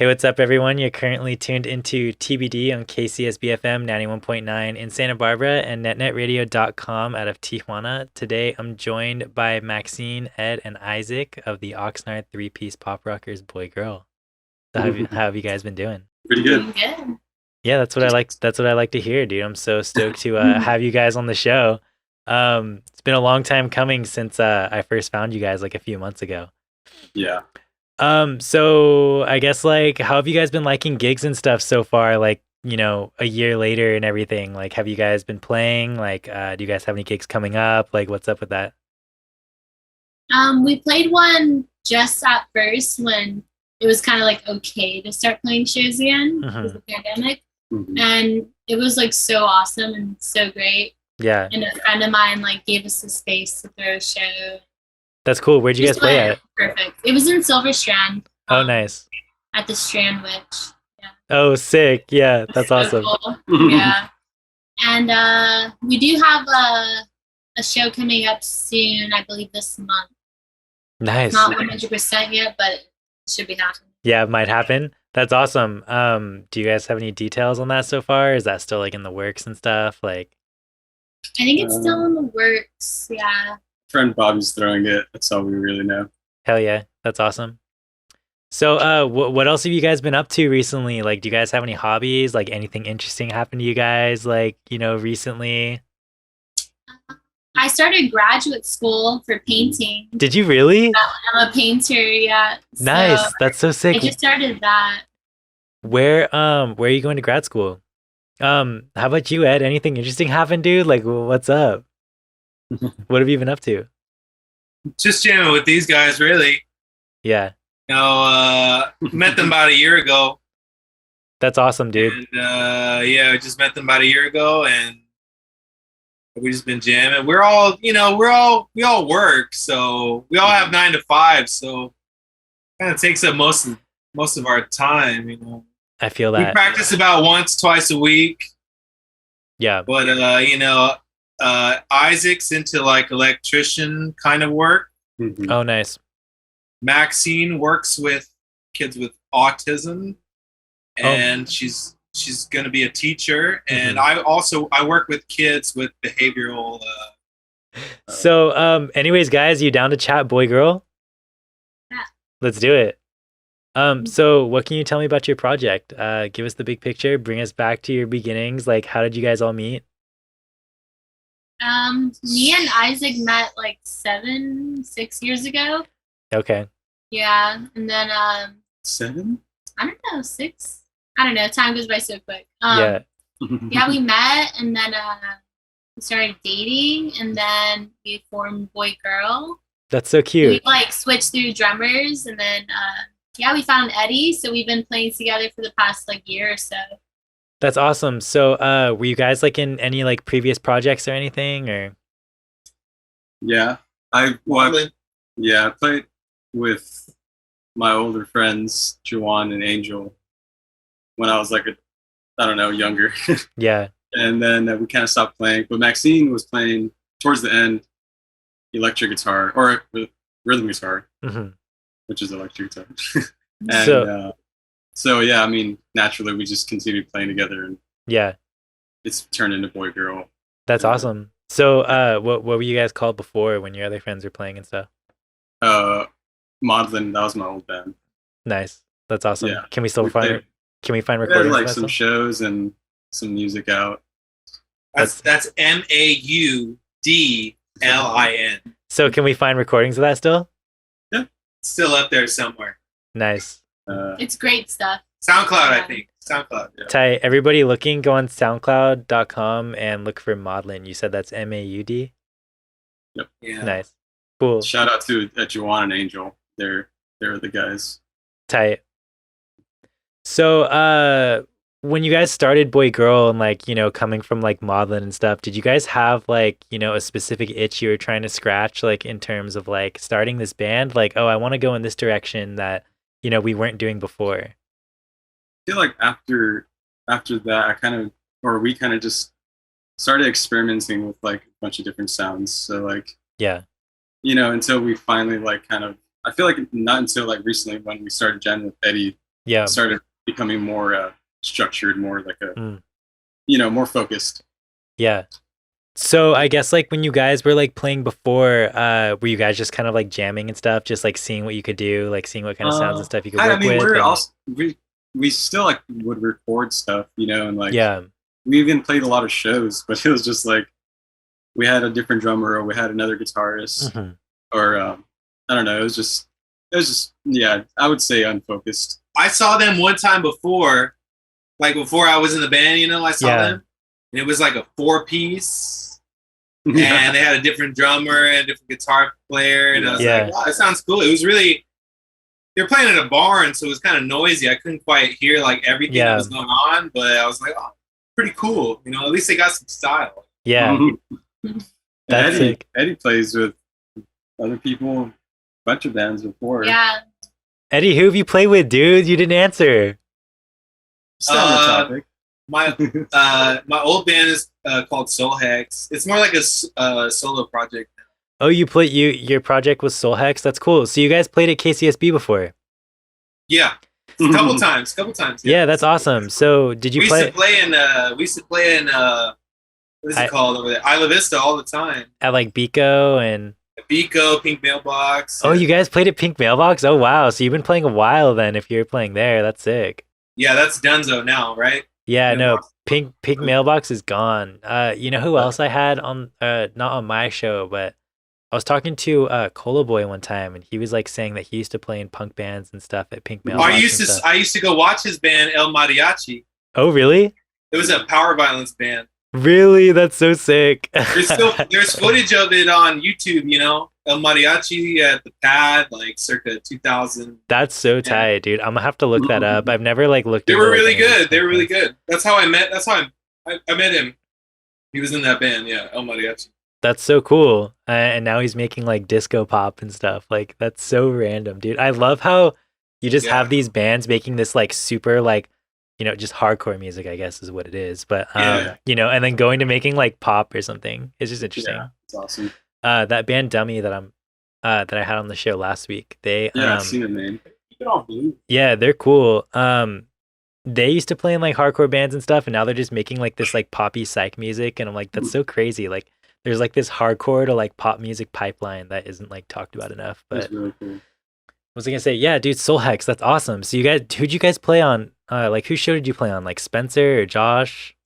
Hey, what's up, everyone? You're currently tuned into TBD on KCSB FM 91.9 in Santa Barbara and netnetradio.com out of Tijuana. Today, I'm joined by Maxine, Ed, and Isaac of the Oxnard three-piece pop rockers Boy Girl. So how have you guys been doing? Pretty Doing good. good. Yeah, that's what I like. That's what I like to hear, dude. I'm so stoked to have you guys on the show. It's been a long time coming since I first found you guys like a few months ago. Yeah. So I guess like how have you guys been liking gigs and stuff so far? Like, a year later and everything. Like, have you guys been playing? Like, do you guys have any gigs coming up? Like, what's up with that? We played one just at first when it was kind of like okay to start playing shows again because Hmm. of the pandemic, Mhm. and it was like so awesome and so great. Yeah, And a friend of mine like gave us the space to throw a show. that's cool. Where'd you guys Just play went at? perfect. It was in Silver Strand, Oh, nice. at the Strand Witch. Yeah, Oh, sick. Yeah, it was that's so awesome. cool. Yeah, and we do have a show coming up soon. I believe this month. It's Nice. not 100% yet, but it should be happening. Yeah, it might happen. That's awesome. Do you guys have any details on that so far? Is that still like in the works and stuff? Like, I think it's still Um, in the works. Yeah. Friend Bobby's throwing it. That's all we really know. hell yeah, that's awesome. So, what else have you guys been up to recently? Like, do you guys have any hobbies? Like, anything interesting happened to you guys? Like, recently? I started graduate school for painting. Did you really? I'm a painter, yeah. So Nice. That's so I sick. just started that. Where are you going to grad school? How about you, Ed? Anything interesting happened, dude? Like, what's up? What have you been up to? Just jamming with these guys, really. Yeah, Met them about a year ago, that's awesome, dude. and yeah, I just met them about a year ago, and we just been jamming. We all work, so we all have 9 to 5, so kind of takes up most of our time. I feel We that. practice about once, twice a week, Yeah. but Isaac's into like electrician kind of work. Mhm. Oh, nice. Maxine works with kids with autism, Oh, and she's going to be a teacher. And mhm. I work with kids with behavioral. So, anyways, guys, you down to chat, boy, girl? Yeah. Let's do it. So what can you tell me about your project? Give us the big picture, bring us back to your beginnings. Like, how did you guys all meet? Me and Isaac met like 6 years ago. Okay. Yeah. And then 7? I don't know, 6. I don't know. Time goes by so quick. Yeah. Yeah, we met and then we started dating and then we formed Boy Girl. That's so We cute. like switched through drummers and then yeah, we found Eddie, so we've been playing together for the past like year or so. That's awesome. So, were you guys like in any like previous projects or anything or? Yeah. I played with my older friends, Juwan and Angel, when I was like I don't know, younger. Yeah. And then we kind of stopped playing. But Maxine was playing towards the end electric guitar or rhythm guitar, Hmm. which is electric guitar. And So, so yeah, I mean, naturally we just continued playing together, and yeah, it's turned into Boy Girl. that's And awesome. So, what were you guys called before when your other friends were playing and stuff? uh, Maudlin, that was my old band. Nice. That's awesome. Yeah, Can we still we find played. it? Can we find We had recordings of like that some stuff? shows and some music out. That's That's that's Maudlin. so. Can we find recordings of that still? Yeah. Still up there somewhere. Nice. It's great stuff. SoundCloud, I think. SoundCloud. Yeah. Ty, everybody looking, go on SoundCloud.com and look for Maudlin. You said that's Maud? Yeah. Nice. Cool. Shout out to Juwan and Angel. They're the guys. Tight. So, when you guys started Boy Girl and like, coming from like Maudlin and stuff, did you guys have like, a specific itch you were trying to scratch, like in terms of like starting this band? Like, oh, I want to go in this direction that, we weren't doing before. I feel like after that, we kind of just started experimenting with like a bunch of different sounds. So like, Yeah. until we finally like kind of, I feel like not until like recently when we started jamming with Eddie Yeah. started becoming more structured, more like a Mm. more focused. Yeah. So I guess like when you guys were like playing before, were you guys just kind of like jamming and stuff, just like seeing what you could do, like seeing what kind of sounds and stuff you could I work mean, with? we're and- also we still like would record stuff, and like yeah. we even played a lot of shows, but it was just like we had a different drummer or we had another guitarist Mhm. or I don't know. It was just yeah. I would say unfocused. I saw them one time before, like before I was in the band. I saw Yeah. them, and it was like a 4-piece, and they had a different drummer and a different guitar player, and I was Yeah. like, wow, that sounds cool. It was really. They were playing at a barn, so it was kind of noisy. I couldn't quite hear like everything Yeah. that was going on, but I was like, oh, pretty cool. At least they got some style. Yeah. That's Eddie, sick. Eddie plays with other people, a bunch of bands before. Yeah. Eddie, who have you played with, dude? You didn't answer. Still on the topic. My old band is called Soul Hex. It's more like a solo project. Oh, your project was Soul Hex? That's cool. So you guys played at KCSB before? Yeah, a couple times. Yeah, that's awesome. So did you we play used to play in what is it called over there? Isla Vista all the time. at like Bico and Bico, Pink Mailbox. Oh, you guys played at Pink Mailbox? Oh wow. So you've been playing a while then if you're playing there. That's sick. Yeah, that's Dunzo now, right? Yeah, no, Mailbox. Pink Mailbox is gone. You know who else I had on not on my show, but I was talking to Cola Boy one time, and he was like saying that he used to play in punk bands and stuff at Pink Mailbox. I used to go watch his band El Mariachi. Oh, really? It was a power violence band. Really? That's so sick. There's footage of it on YouTube. El Mariachi at the Pad, like circa 2000. That's so tight, dude. I'm gonna have to look that up. I've never like looked. They into, were like, really any of these good. They were punk really bands. good. That's how I met him. He was in that band. Yeah, El Mariachi. That's so cool. And now he's making like disco pop and stuff. Like that's so random, dude. I love how you just have these bands making this like super like, just hardcore music, I guess is what it is. But and then going to making like pop or something. It's just interesting. Yeah, it's awesome. That band Dummy that I had on the show last week. I've seen the name. Keep it on blue. Yeah, they're cool. They used to play in like hardcore bands and stuff, and now they're just making like this like poppy psych music, and I'm like, that's so crazy. Like there's like this hardcore to like pop music pipeline that isn't like talked about enough. But That's really cool. what was I gonna say? Yeah, dude, Soul Hex, that's awesome. So who'd you guys play on? Like whose show did you play on? Like Spencer or Josh?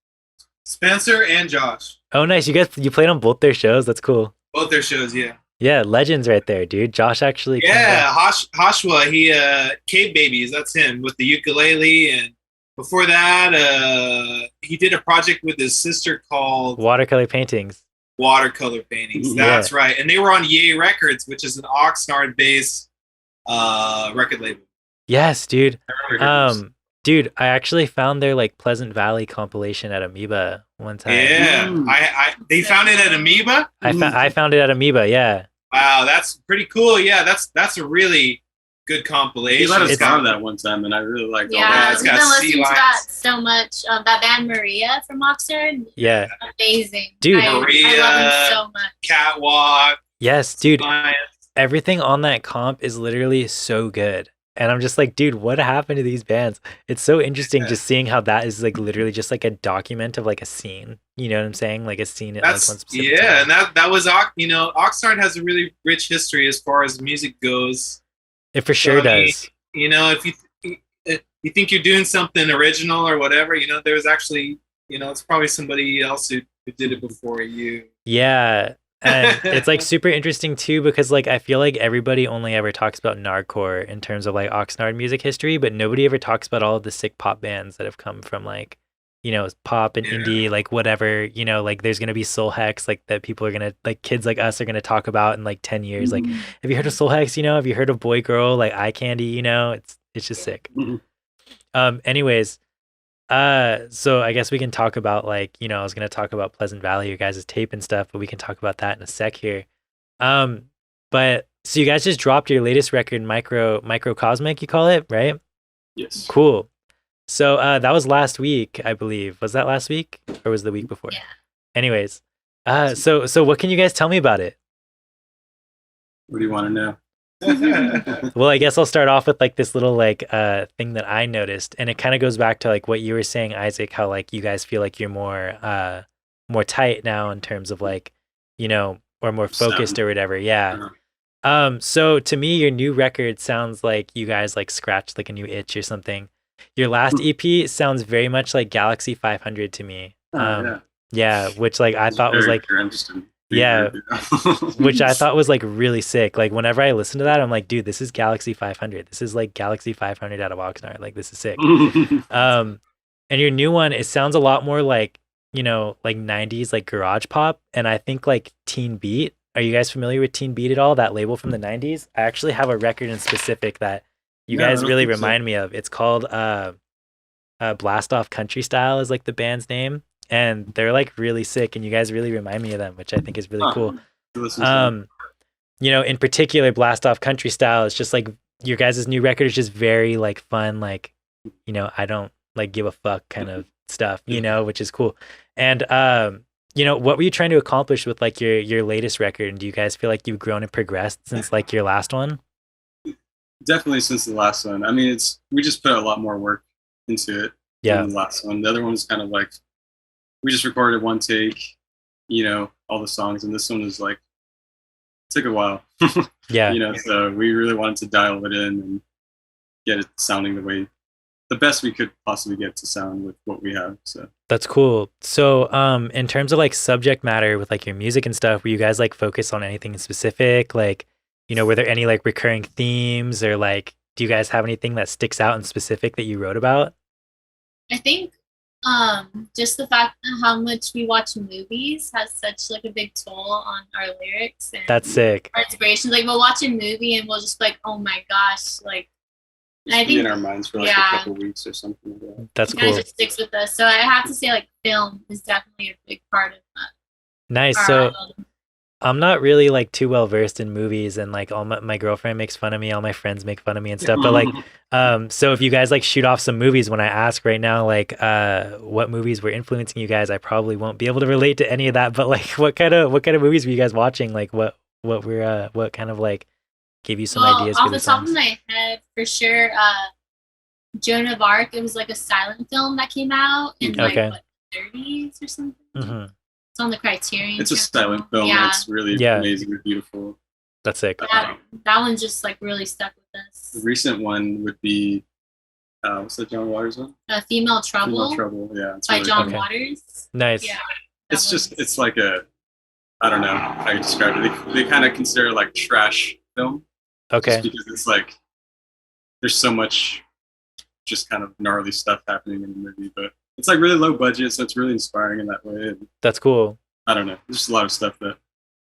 Spencer and Josh. Oh, nice. You played on both their shows. That's cool. Both their shows, yeah. Yeah, legends right there, dude. Josh actually. came Yeah, back. Hoshua, he Cave Babies, that's him with the ukulele, and before that, he did a project with his sister called Watercolor paintings. Watercolor Paintings. Yeah. That's right, and they were on Yay Records, which is an Oxnard-based record label. Yes, dude. I remember yours. Dude, I actually found their like Pleasant Valley compilation at Amoeba one time. Yeah, they found it at Amoeba. I found it at Amoeba. Yeah. Wow, that's pretty cool. Yeah, that's a really good compilation. He let us It's- borrow that one time, and I really liked all Yeah, that. it's we've got been sea listening to lions. that so much. That band Maria from Oxnard, Yeah. amazing. Dude. I love Maria. them so much. Catwalk. Yes, dude. Lions. Everything on that comp is literally so good. And I'm just like, dude, what happened to these bands? It's so interesting just seeing how that is like literally just like a document of like a scene. You know what I'm saying? Like a scene at like one That's specific yeah, time. and that was Oxnard has a really rich history as far as music goes. It for sure I mean, does. If you think you're doing something original or whatever, there's actually it's probably somebody else who did it before you. Yeah. And it's like super interesting too because like I feel like everybody only ever talks about Nardcore in terms of like Oxnard music history, but nobody ever talks about all of the sick pop bands that have come from like, pop and indie, like whatever, like there's gonna be Soul Hex, like that people are gonna like kids like us are gonna talk about in like 10 years. Like, have you heard of Soul Hex? Have you heard of Boy Girl, like Eye Candy? It's just sick. Anyways, so I guess we can talk about like, I was gonna talk about Pleasant Valley, your guys' tape and stuff, but we can talk about that in a sec here. But so you guys just dropped your latest record, Microcosmic, you call it, right? Yes. Cool. So that was last week, I believe. Was that last week or was the week before? Yeah. Anyways, so what can you guys tell me about it? What do you want to know? Well, I guess I'll start off with like this little like thing that I noticed, and it kind of goes back to like what you were saying, Isaac, how like you guys feel like you're more tight now in terms of like, or more focused Sound. or whatever. Yeah. Uh, So to me, your new record sounds like you guys like scratched like a new itch or something. Your last EP sounds very much like Galaxy 500 to me. yeah. Yeah, which like I It's thought was very like, drenched in yeah, reverb, yeah. which I thought was like really sick. Like whenever I listen to that, I'm like, dude, this is Galaxy 500. This is like Galaxy 500 out of Oxnard. Like this is sick. Um, and your new one, it sounds a lot more like, like 90s like garage pop, and I think like Teen Beat. Are you guys familiar with Teen Beat at all? That label from the 90s? I actually have a record in specific that you No, I guys don't really think so. remind me of. It's called Blast Off Country Style is like the band's name, and they're like really sick, and you guys really remind me of them, which I think is really Huh. cool. Listen to them. In particular, Blast Off Country Style is just like your guys' new record is just very like fun, like, I don't like give a fuck kind of stuff, which is cool. And what were you trying to accomplish with like your latest record? And do you guys feel like you've grown and progressed since like your last one? Definitely since the last one. I mean, we just put a lot more work into it Yeah, than the last one. The other one was kind of like we just recorded one take, all the songs, and this one was like took a while. yeah. So we really wanted to dial it in and get it sounding the best we could possibly get to sound with what we have. So That's cool. So, in terms of like subject matter with like your music and stuff, were you guys like focus on anything in specific? Like, were there any like recurring themes, or like, do you guys have anything that sticks out in specific that you wrote about? I think just the fact how much we watch movies has such like a big toll on our lyrics and That's sick. our inspiration. Like we'll watch a movie and we'll just be like, oh my gosh, like and I just be in think our minds for like yeah. a couple weeks or something like that. That's it kind cool. of just sticks with us. So I have to say like film is definitely a big part of Nice. our So album. I'm not really like too well versed in movies, and like all my girlfriend makes fun of me, all my friends make fun of me and stuff. But like, so if you guys like shoot off some movies, when I ask right now, like, what movies were influencing you guys, I probably won't be able to relate to any of that. But like, what kind of movies were you guys watching? Like, what kind of like gave you some Well, ideas off for the the top of songs? my head, for sure, Joan of Arc. It was like a silent film that came out in like Okay. what, the 30s or something. Hmm. It's on the Criterion. It's a Channel. silent film. Yeah, It's really Yeah. amazing and beautiful. That's sick. that one just like really stuck with The us. recent one would be what's that John Waters one? Female Female Trouble Trouble. Yeah, it's by really John funny. Waters. Nice. Yeah, It's just it's like I don't know how you describe it. They kind of consider it like trash film Okay. just because it's like there's so much just kind of gnarly stuff happening in the movie, but it's like really low budget, so it's really inspiring in that way. And That's cool. I don't know, there's just a lot of stuff that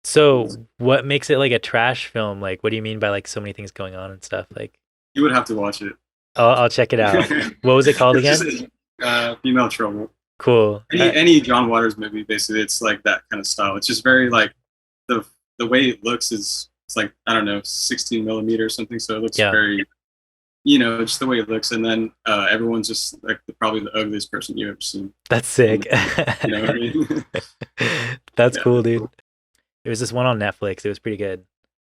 So what makes it like a trash film? Like, what do you mean by like so many things going on and stuff? Like, you would have to watch it. I'll check it out. What was it called It's again? just, Female Trouble. Cool. Any John Waters movie, basically, it's like that kind of style. It's just very like the way it looks is it's like I don't know 16 millimeter or something. So it looks Yeah. very, just the way it looks. And then everyone's just like probably the ugliest person you've ever seen. That's sick. You know what I mean? That's Yeah. cool, dude. There was this one on Netflix. It was pretty good.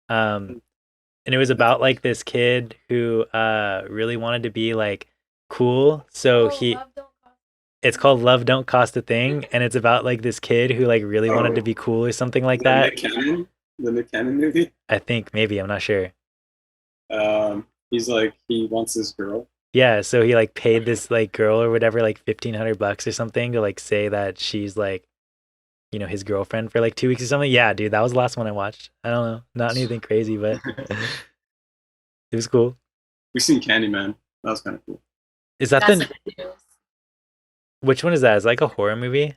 And it was about like this kid who really wanted to be like cool. So it's called Love Don't Cost a Thing, and it's about like this kid who like really wanted to be cool or something like that. The Nick Cannon movie. I think maybe, I'm not sure. He's like he wants his girl. Yeah, so he like paid this like girl or whatever like $1,500 or something to like say that she's like, his girlfriend for like 2 weeks or something. Yeah, dude, that was the last one I watched. I don't know, not anything crazy, but it was cool. We've seen Candyman. That was kind of cool. Is that that's the like the news. which one is that? Is it like a horror movie?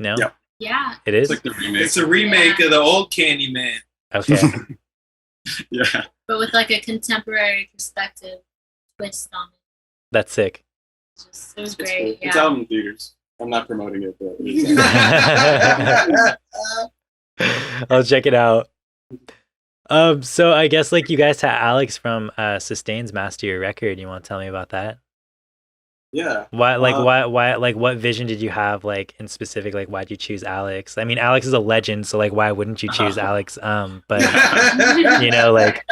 No, Yeah. Yeah, it It's is. like the remake. It's a remake of the old Candyman. Okay, Yeah. but with like a contemporary perspective twist on it. that's sick. It was It's great. cool. It's Yeah. out in theaters. I'm not promoting it, but I'll check it out. So I guess like you guys had Alex from Sustain's master your record. You want to tell me about that? Yeah. Why like what vision did you have like in specific? Like why'd you choose Alex? I mean, Alex is a legend, so like why wouldn't you choose Alex? But like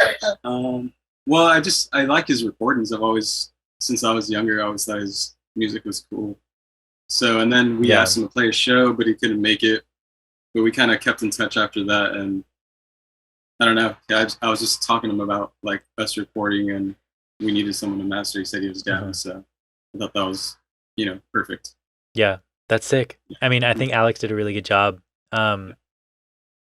Well, I like his recordings. I've always, since I was younger, I always thought his music was cool. So, and then we asked him to play a show, but he couldn't make it. But we kind of kept in touch after that, and I don't know. Yeah, I was just talking to him about like us recording, and we needed someone to master. He said he was down, so I thought that was, perfect. Yeah, that's sick. I mean, I think Alex did a really good job.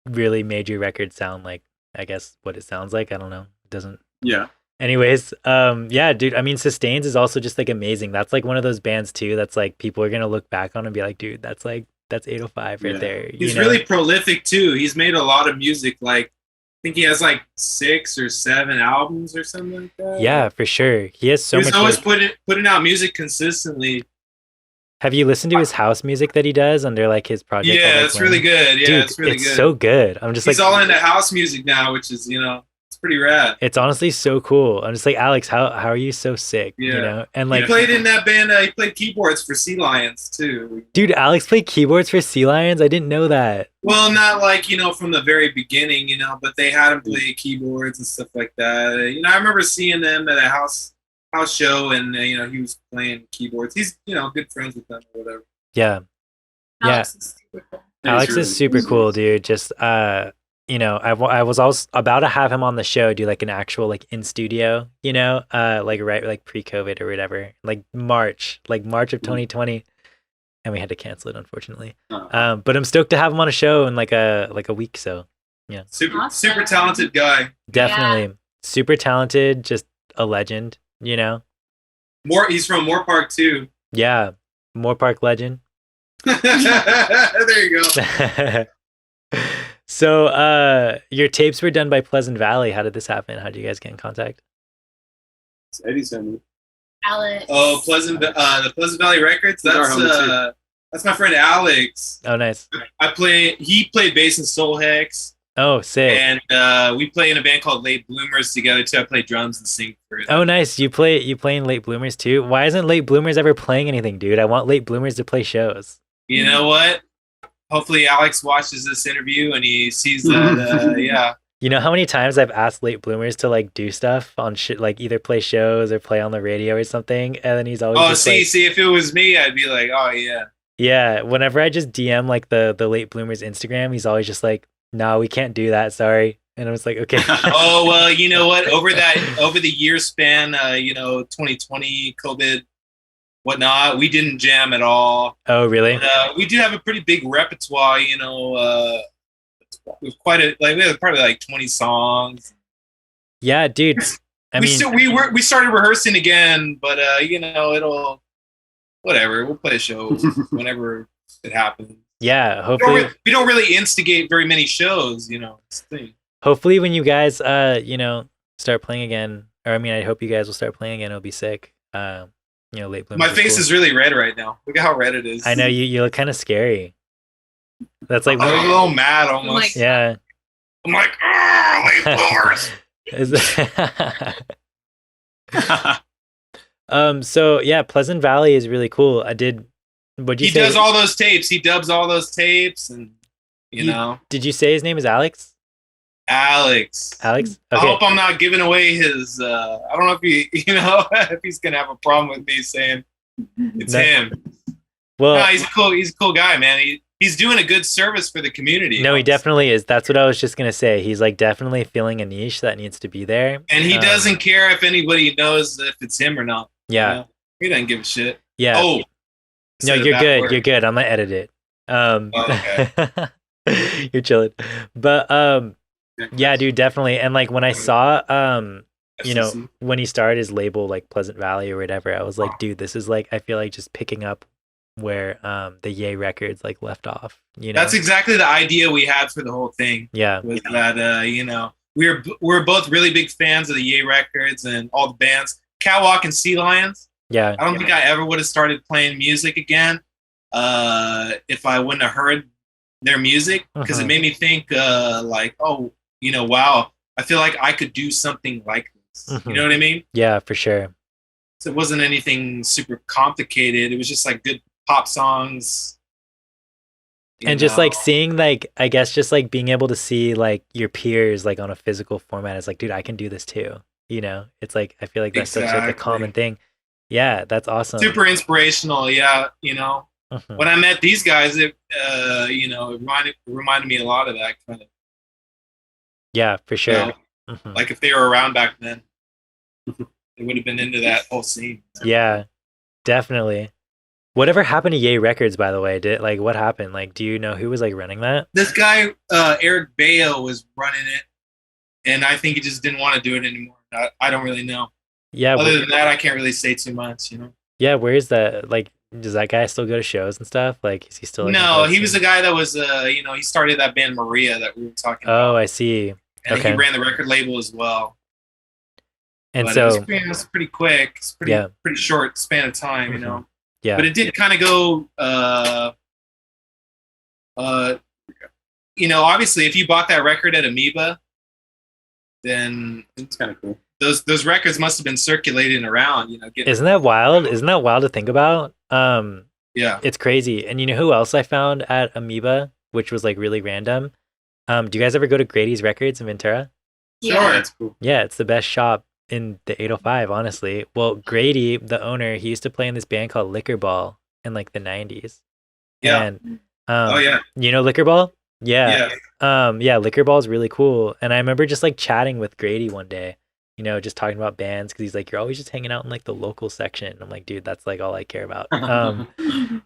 Really made your record sound like, I guess, what it sounds like. I don't know. It doesn't. Yeah. Anyways, yeah, dude. I mean, Sustains is also just like amazing. That's like one of those bands too. That's like people are gonna look back on and be like, dude, that's 805 right there. He's really prolific too. He's made a lot of music. Like, I think he has like 6 or 7 albums or something like that. Yeah, for sure. He has so much. He's always putting out music consistently. Have you listened to his house music that he does under like his project? Yeah, it's really good. Yeah, dude, it's really good. It's so good. I'm just he's all into house music now, which is it's pretty rad. It's honestly so cool. I'm just like, Alex, how are you so sick? Yeah. And like he played in that band. He played keyboards for Sea Lions too. Dude, Alex played keyboards for Sea Lions. I didn't know that. Well, not like from the very beginning, but they had him play keyboards and stuff like that. I remember seeing them at a house show, and he was playing keyboards. He's good friends with them or whatever. Yeah. Alex is super cool. Alex is super cool, dude. Just I was also about to have him on the show, do like an actual like in studio, like pre-COVID or whatever, like March of 2020, and we had to cancel it unfortunately. But I'm stoked to have him on a show in like a week. So yeah, super talented guy. Definitely super talented, just a legend. He's from Moore Park too. Yeah, Moore Park legend. There you go. So, your tapes were done by Pleasant Valley. How did this happen? How did you guys get in contact? It's Eddie sent me. Alex. Oh, the Pleasant Valley Records. That's my friend Alex. Oh, nice. He played bass in Soul Hex. Oh, sick. And we play in a band called Late Bloomers together too. I play drums and sing for it. Oh, nice. You play in Late Bloomers too? Why isn't Late Bloomers ever playing anything, dude? I want Late Bloomers to play shows. You know what? Hopefully Alex watches this interview and he sees that, yeah. You know how many times I've asked Late Bloomers to like do stuff on shit, like either play shows or play on the radio or something, and then he's always see, if it was me, I'd be like, oh yeah. Yeah, whenever I just DM like the Late Bloomers Instagram, he's always just like, no, we can't do that, sorry. And I was like, okay. Oh, well, you know what? Over the year span, 2020, COVID, whatnot, we didn't jam at all. Oh, really? But, we do have a pretty big repertoire, with we have probably like 20 songs. Yeah, dude. We started rehearsing again, but it'll whatever. We'll play a show whenever it happens. Yeah, hopefully we don't really instigate very many shows, it's the thing. Hopefully when you guys start playing again, or I mean I hope you guys will start playing again, it'll be sick. Late Bloomers. My face is really red right now. Look at how red it is. I know you look kind of scary. That's like I'm a little mad almost. Yeah. I'm like, Late Bloomers. So yeah, Pleasant Valley is really cool. He does all those tapes. He dubs all those tapes, and Did you say his name is Alex? Alex. Okay. I hope I'm not giving away his. I don't know if if he's gonna have a problem with me saying it's him. Well, no, he's cool. He's a cool guy, man. He's doing a good service for the community. No, he definitely is. That's what I was just gonna say. He's like definitely filling a niche that needs to be there, and he doesn't care if anybody knows if it's him or not. Yeah, he doesn't give a shit. Yeah. Oh. No, you're good. Word. You're good. I'm gonna edit it. Okay. You're chilling, but yeah, dude, definitely. And like when I saw when he started his label like Pleasant Valley or whatever, I was like, dude, this is like I feel like just picking up where the Ye Records like left off. That's exactly the idea we had for the whole thing. Yeah, was that we're both really big fans of the Ye Records and all the bands, Catwalk and Sea Lions. Yeah, I don't think I ever would have started playing music again if I wouldn't have heard their music, because it made me think wow, I feel like I could do something like this. You know what I mean? Yeah, for sure. So it wasn't anything super complicated. It was just like good pop songs. And just like seeing like, I guess just like being able to see like your peers like on a physical format is like, dude, I can do this too. You know, it's like, I feel like that's such like a common thing. Yeah, that's awesome. Super inspirational. Yeah, Mhm. when I met these guys, it reminded me a lot of that kind of. Yeah, for sure. Mhm. Like if they were around back then, they would have been into that whole scene. Yeah, definitely. Whatever happened to Yay Records, by the way? What happened? Like, do you know who was like running that? This guy, Eric Bayo, was running it, and I think he just didn't want to do it anymore. I don't really know. Yeah. Other than that, I can't really say too much. Yeah. Where is that? Like, does that guy still go to shows and stuff? Like, is he still? Like, no, he was the guy that was, he started that band Maria that we were talking about. Oh, I see. And okay. he ran the record label as well. And but so it was pretty quick. It's pretty short span of time, Yeah. But it did kind of go. Obviously, if you bought that record at Amoeba, then it's kind of cool. Those records must have been circulating around. Isn't that wild? Isn't that wild to think about? Yeah, it's crazy. And you know who else I found at Amoeba, which was like really random? Do you guys ever go to Grady's Records in Ventura? Sure, that's cool. Yeah, it's the best shop in the 805, honestly. Well, Grady, the owner, he used to play in this band called Liquor Ball in like the 90s. Yeah. And, oh yeah. You know Liquor Ball? Yeah. Yeah. Yeah, Liquor Ball is really cool. And I remember just like chatting with Grady one day, just talking about bands because he's like, you're always just hanging out in like the local section. I'm like, dude, that's like all I care about.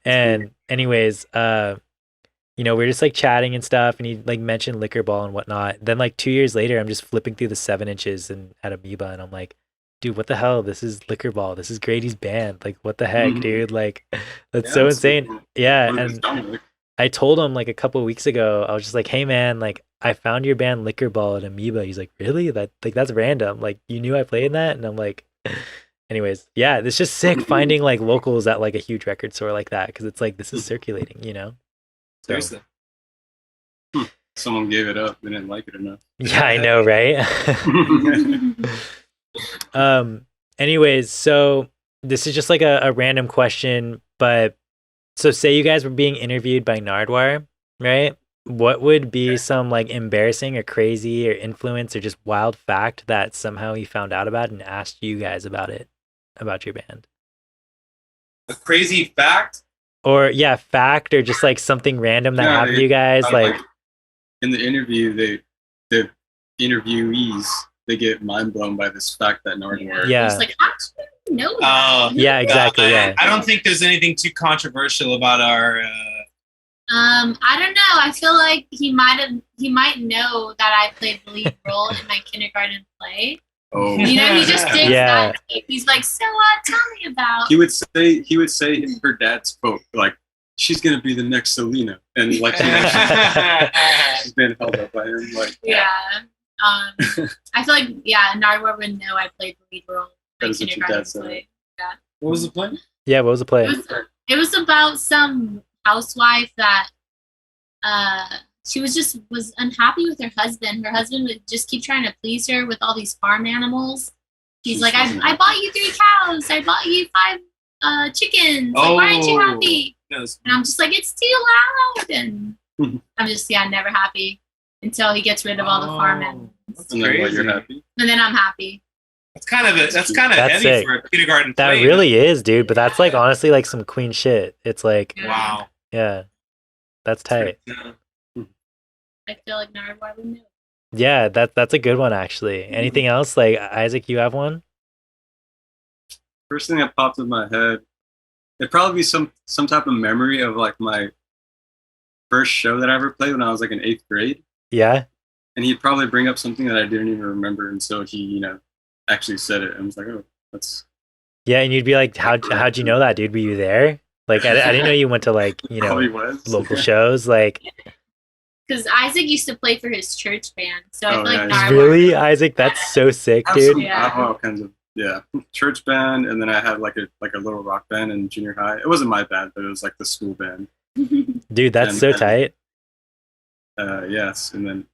And anyways, we're just like chatting and stuff, and he like mentioned Liquor Ball and whatnot. Then like 2 years later, I'm just flipping through the 7 inches and at Amoeba, and I'm like, dude, what the hell? This is Liquor Ball. This is Grady's band. Like, what the heck, dude? Like, that's so insane. Cool. Yeah, and I told him like a couple of weeks ago, I was just like, hey man, like I found your band Liquor Ball at Amoeba. He's like, really? That's random. Like, you knew I played that? And I'm like, anyways, yeah, it's just sick finding like locals at like a huge record store like that, because it's like this is circulating, Seriously. Someone gave it up. They didn't like it enough. Yeah, I know, right? Anyways, so this is just like a random question, but so say you guys were being interviewed by Nardwuar, right? What would be some like embarrassing or crazy or influence or just wild fact that somehow he found out about and asked you guys about it, about your band? A crazy fact? Or fact, or just like something random that happened to you guys. Like in the interview, the interviewees, they get mind blown by this fact that Nardwuar. Yeah. It's like, how do you know that? Yeah, exactly. Yeah. I don't think there's anything too controversial about our. I don't know. I feel like he might know that I played the lead role in my kindergarten play. Oh. He just digs that. He's like, so what? Tell me about. He would say her dad's quote, like, she's gonna be the next Selena, and like she's been held up by him, like. Yeah. I feel like Nardwuar would know I played the lead role in my kindergarten play. Yeah. What was the play? Yeah, what was the play? It was about some housewife that she was unhappy with her husband. Her husband would just keep trying to please her with all these farm animals. He's like, I bought you 3 cows. I bought you 5 chickens. Like, why aren't you happy? And I'm just like, it's too loud. And I'm just, never happy until he gets rid of all the farm animals. And then you're happy. And then I'm happy. That's kind of heavy sick. for a kindergarten that play. That really is, dude. But that's like honestly like some queen shit. It's like wow. Yeah. That's tight. I feel like Nardwuar would know. Yeah, that's a good one actually. Anything else? Like Isaac, you have one? First thing that popped in my head, it'd probably be some type of memory of like my first show that I ever played when I was like in 8th grade. Yeah. And he'd probably bring up something that I didn't even remember until he, actually said it. And I was like, oh, that's. Yeah, and you'd be like, how'd you know that, dude? Were you there? Like, I didn't know you went to like, local shows, like. Because Isaac used to play for his church band, so I feel like Nardwuar. Really, Isaac? That's so sick, dude. I have all kinds of church band, and then I had like a little rock band in junior high. It wasn't my band, but it was like the school band. Dude, that's so tight. Yes, and then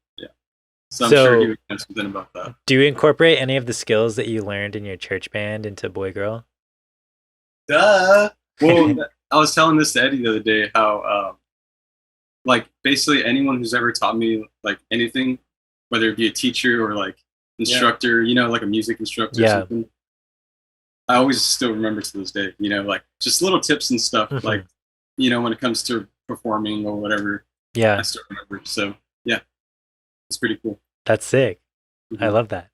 so I'm sure he would know something about that. Do you incorporate any of the skills that you learned in your church band into Boy Girl? Duh. Well, I was telling this to Eddie the other day how, like, basically anyone who's ever taught me like anything, whether it be a teacher or like instructor, you know, like a music instructor or Yeah. something, I always still remember to this day. You know, like just little tips and stuff, Mhm. like you know, when it comes to performing or whatever, I Yeah, still remember. So yeah, it's pretty cool. that's sick. I Mhm. love that.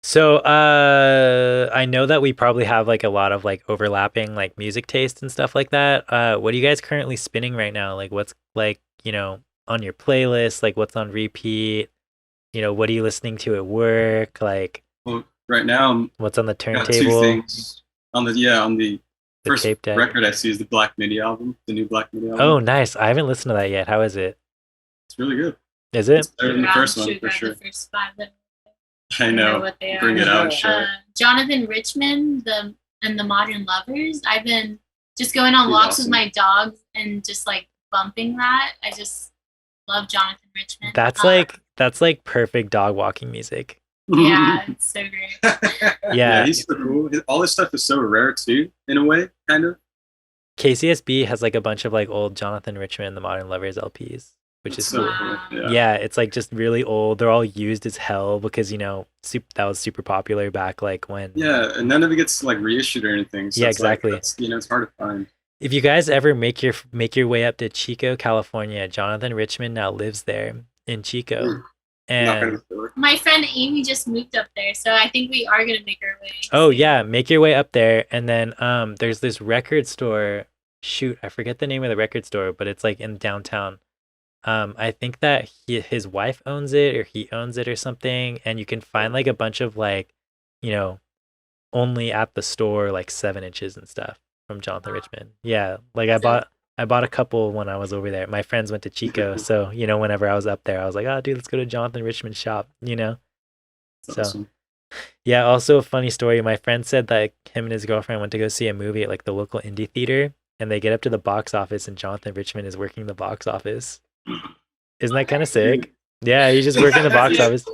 So, I know that we probably have like a lot of like overlapping like music taste and stuff like that. What are you guys currently spinning right now? Like, what's like, on your playlist? Like, what's on repeat? What are you listening to at work? Like, Well, right now what's on the I've got two turntable, things on the the first tape deck? record I see is the Black Midi album, the new Black Midi album. Oh, nice. I haven't listened to that yet. How is it? It's really good. Is it? It's better than the Yeah, first I'm one sure for grab sure. the first five that I know. what they Bring are. it out, show it. Jonathan Richman, and the Modern Lovers. I've been just going on He's walks awesome. with my dogs and just like bumping that. I just love Jonathan Richman. That's like perfect dog walking music. Yeah, it's so great. Yeah. He's so cool. All this stuff is so rare too, in a way, kind of. KCSB has like a bunch of like old Jonathan Richman, the Modern Lovers LPs, which is so cool. Wow. cool. Yeah, it's like just really old. They're all used as hell because that was super popular back like when. Yeah, and none of it gets like reissued or anything. So Yeah, it's like, exactly. it's hard to find. If you guys ever make your way up to Chico, California, Jonathan Richman now lives there in Chico, Not and gonna do it. My friend Amy just moved up there, so I think we are gonna make our way. oh soon. yeah, make your way up there, and then there's this record store. Shoot, I forget the name of the record store, but it's like in downtown. I think that his wife owns it or he owns it or something, and you can find like a bunch of like, you know, only at the store like 7 inches and stuff from Jonathan Richman. Yeah, like I bought a couple when I was over there. My friends went to Chico, so whenever I was up there, I was like, oh dude, let's go to Jonathan Richman's shop. It's So awesome. yeah. Also a funny story. My friend said that him and his girlfriend went to go see a movie at like the local indie theater, and they get up to the box office, and Jonathan Richman is working the box office. Isn't that kind of sick? Yeah, he's just working the box Yeah. office.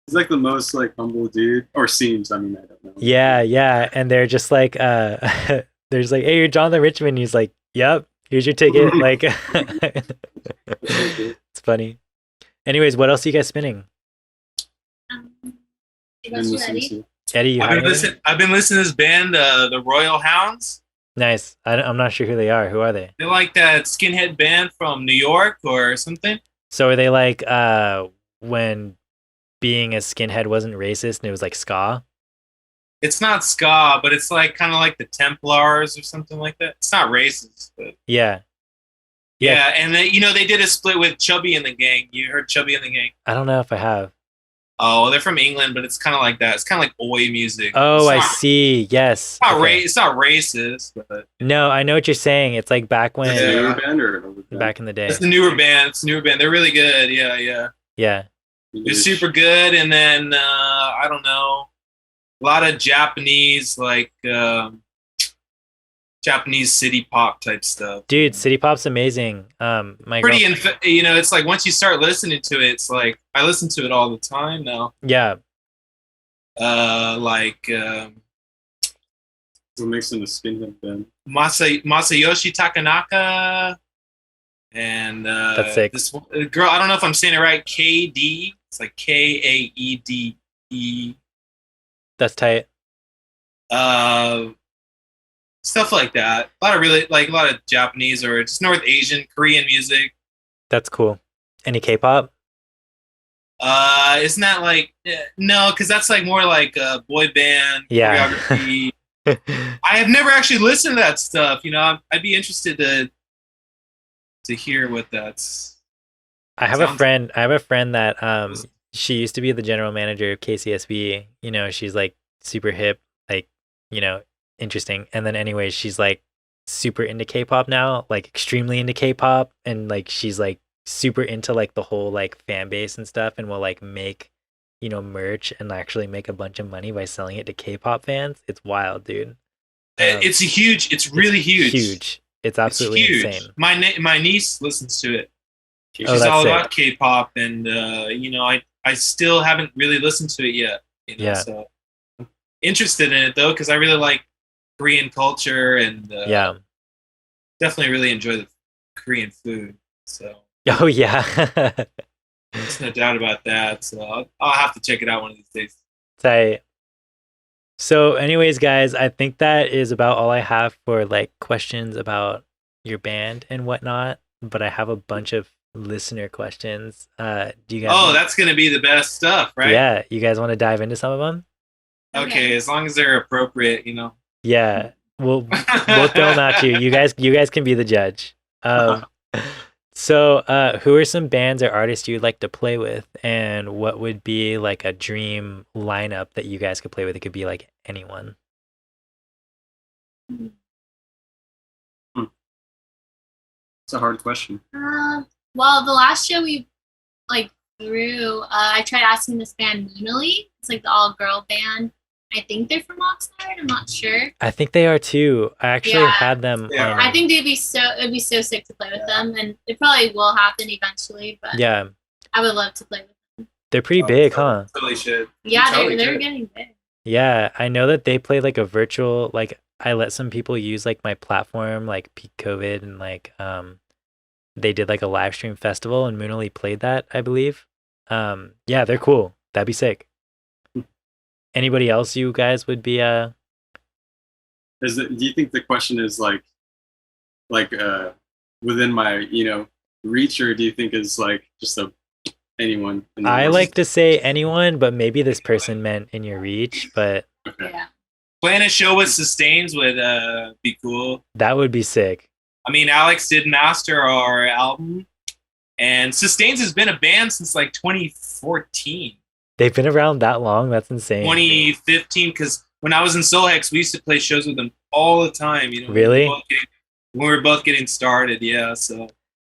He's like the most like humble dude, or seems. I mean, I don't know. Yeah, and they're just like, they're just like, hey, you're Jonathan Richman. He's like, yep, here's your ticket. Like, it's funny. Anyways, what else are you guys spinning? You Been guys listening ready? to- Eddie, you have anything? I've been listening to this band, the Royal Hounds. Nice. I'm not sure who they are. Who are they? They're like that skinhead band from New York or something. So are they like when being a skinhead wasn't racist and it was like ska? It's not ska, but it's like kind of like the Templars or something like that. It's not racist, but Yeah. yeah. And they did a split with Chubby and the Gang. You heard Chubby and the Gang? I don't know if I have. Oh, they're from England, but it's kind of like that. It's kind of like oi music. Oh, I It's not- see. Yes. It's not, Okay. it's not racist, but No, I know what you're saying. It's like back when Is it a Yeah. newer band or an older band? back in the day. it's the newer band. It's a newer band. They're really good. Yeah. Yeah. They're super good. And then I don't know, a lot of Japanese Japanese city pop type stuff. Dude, City Pop's amazing. My Pretty, girl- it's like once you start listening to it, it's like I listen to it all the time now. Yeah. What makes them a skinhead band? Masayoshi Takanaka and That's sick. this girl. I don't know if I'm saying it right. KD. It's like Kaede. That's tight. Stuff like that. A lot of Japanese or just North Asian, Korean music. That's cool. Any K-pop? Isn't that like no? Because that's like more like a boy band Yeah. choreography. I have never actually listened to that stuff. I'd be interested to hear what that's. I have a Sounds- friend that she used to be the general manager of KCSB. She's like super hip, like, interesting. And then anyway, she's like super into K-pop now, like extremely into K-pop, and like she's like super into like the whole like fan base and stuff, and will like make merch and actually make a bunch of money by selling it to K-pop fans. It's wild, dude. It's really huge. Huge. It's absolutely it's huge. insane. My niece listens to it. She's Oh, that's all sick. about K-pop, and I still haven't really listened to it yet. Yeah. So I'm interested in it though, because I really like Korean culture, and Yeah. definitely really enjoy the Korean food. So Oh yeah. there's no doubt about that. So I'll have to check it out one of these days. Tight. So, anyways, guys, I think that is about all I have for like questions about your band and whatnot. But I have a bunch of listener questions. Do you guys? Oh, that's gonna be the best stuff, right? Yeah, you guys want to dive into some of them? Okay, as long as they're appropriate, Yeah, we'll throw them at you. You guys can be the judge. So, who are some bands or artists you'd like to play with, and what would be like a dream lineup that you guys could play with? It could be like anyone. It's a hard question. Well, the last show we like threw, I tried asking this band Moonily. It's like the all-girl band. I think they're from Oxnard. I'm not sure. I think they are too. I actually Yeah. had them. Yeah. I think it'd be so sick to play with them, and it probably will happen eventually. But Yeah, I would love to play with them. they're pretty big, huh? Totally should. Yeah, Totally they're could. getting big. Yeah, I know that they play like a virtual. Like, I let some people use like my platform, like peak COVID, and like they did like a live stream festival, and Moonily played that, I believe. Yeah, they're cool. That'd be sick. Anybody else you guys would be Do you think the question is like within my reach, or do you think is like just anyone? in the I world? like to say anyone, but maybe this person meant in your reach, but Okay. Yeah. Playing a show with Sustains would be cool. that would be sick. I mean, Alex did master our album, and Sustains has been a band since like 2014, They've been around that long. That's insane. 2015. Because when I was in Solhex, we used to play shows with them all the time. Really? When we were both getting started, yeah. So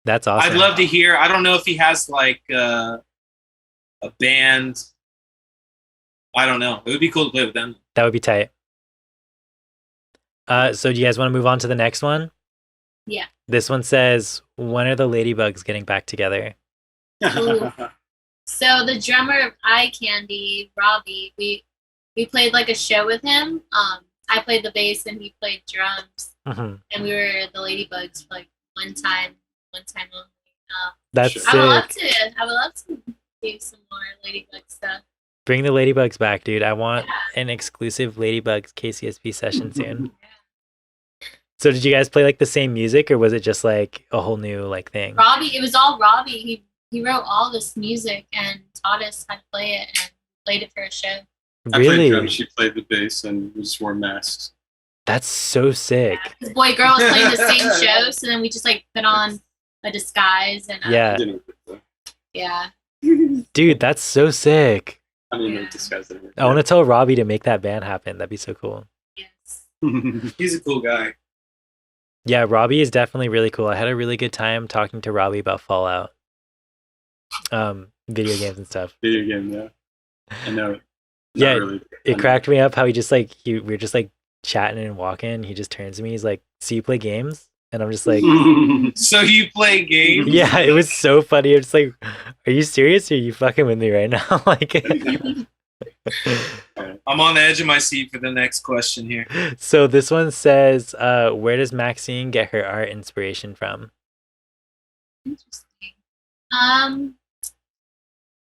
That's awesome. I'd love to hear. I don't know if he has like a band. I don't know. It would be cool to play with them. That would be tight. So do you guys want to move on to the next one? Yeah. This one says, when are the Ladybugs getting back together? Ooh. So the drummer of Eye Candy, Robbie, we played like a show with him. I played the bass and he played drums, hmm and we were the Ladybugs for like one time only. That's Sure. sick. I would love to do some more Ladybug stuff. Bring the Ladybugs back, dude. I want an exclusive Ladybugs KCSB session soon. So did you guys play like the same music, or was it just like a whole new like thing? Robbie, it was all Robbie. He wrote all this music and taught us how to play it and played it for a show. I played Really? drums, she played the bass, and we just wore masks. That's so sick. His boy girl was playing the same show, so then we just like put on a disguise and Yeah. Didn't fit though. yeah. Dude, that's so sick. I mean, Yeah. the disguise didn't work. I want to tell Robbie to make that band happen. That'd be so cool. Yes. He's a cool guy. Yeah, Robbie is definitely really cool. I had a really good time talking to Robbie about Fallout. Video games and stuff. Video game, yeah. I know. Not Yeah, really. It cracked me up how he just like we were just like chatting and walking. He just turns to me. He's like, "So you play games?" And I'm just like, So you play games? "Yeah." It was so funny. I'm just like, "Are you serious? Or are you fucking with me right now?" Like, I'm on the edge of my seat for the next question here. so this one says, "Where does Maxine get her art inspiration from?" Interesting.